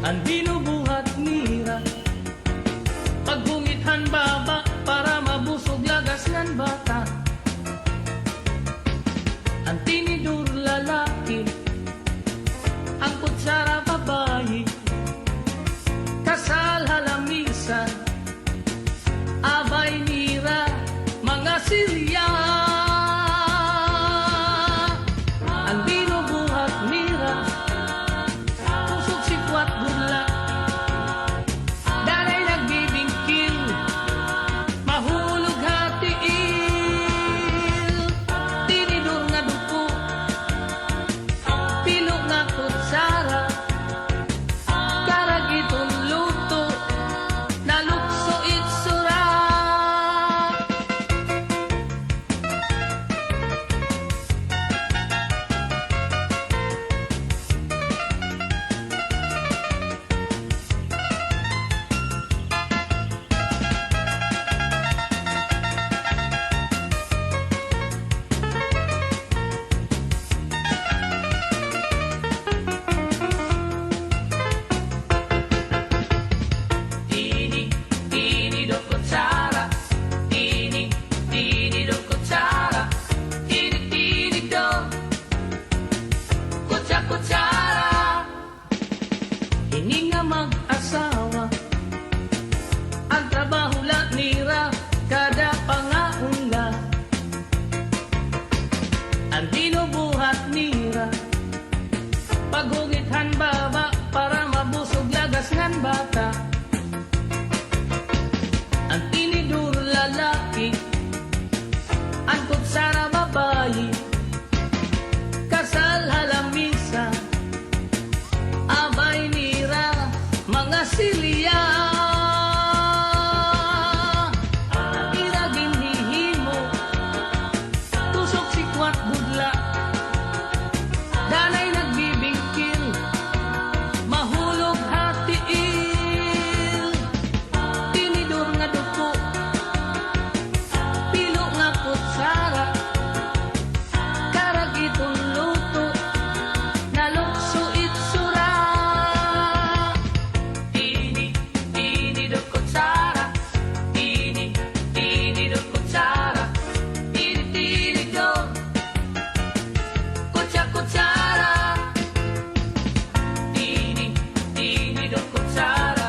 ang binubuhat nira. Paghungithan baba para mabusog lagas ng bata. Ang tinidur lalaki, ang kutsara babae. Kasal halamisan, abay nira, mga silya. Ang binubuhat nira, pusok sikwat burla. Danay nagbibingkil, mahulog hatiil. Tinidur nga duko, pilo nga kutsara. Karagitong luto, nalukso itsura. Ini nga mag-asawa, ang trabaho la nira, kada pangaunla. Ang binubuhat nira, paghungithan baba para mabusog lagas ng bata. Ang tinidur lalaki, ang kutsara babae. Kasal halamisa, abay nira, mga silya. Iragin hihimo, tusok sikwat budla. Danay nagbibingkil, mahulog hatiil. Tinidur nga duko, pilo nga kutsara. Karagitong luto, nalukso itsura. Tini do kutsara, tini do kutsara, tini do kutsara. Tini do kutsara,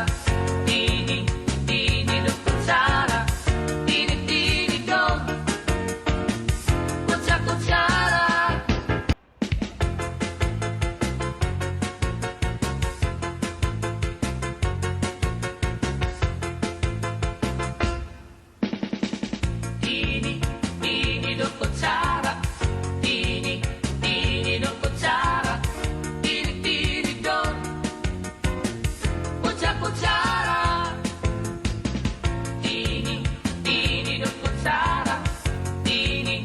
tini do kutsara, tini do kutsara. Tini do kutsara, tini do kutsara, tini do kutsara. Tini do kutsara, tini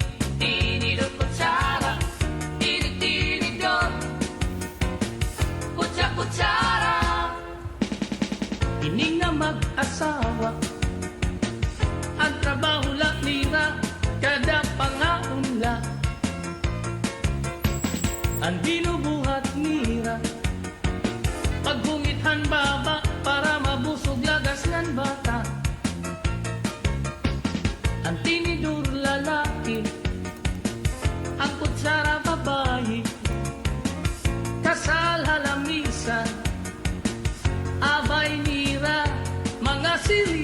do kutsara, tini do kutsara. Ini nga mag-asawa, ang trabaho la nira, kada pangaunla. Ang binubuhat nira, paghungithan baba para mabusog lagas ng bata. Ang tinidur lalaki, ang kutsara babae. Kasal halamisan, abay nira, mga silya.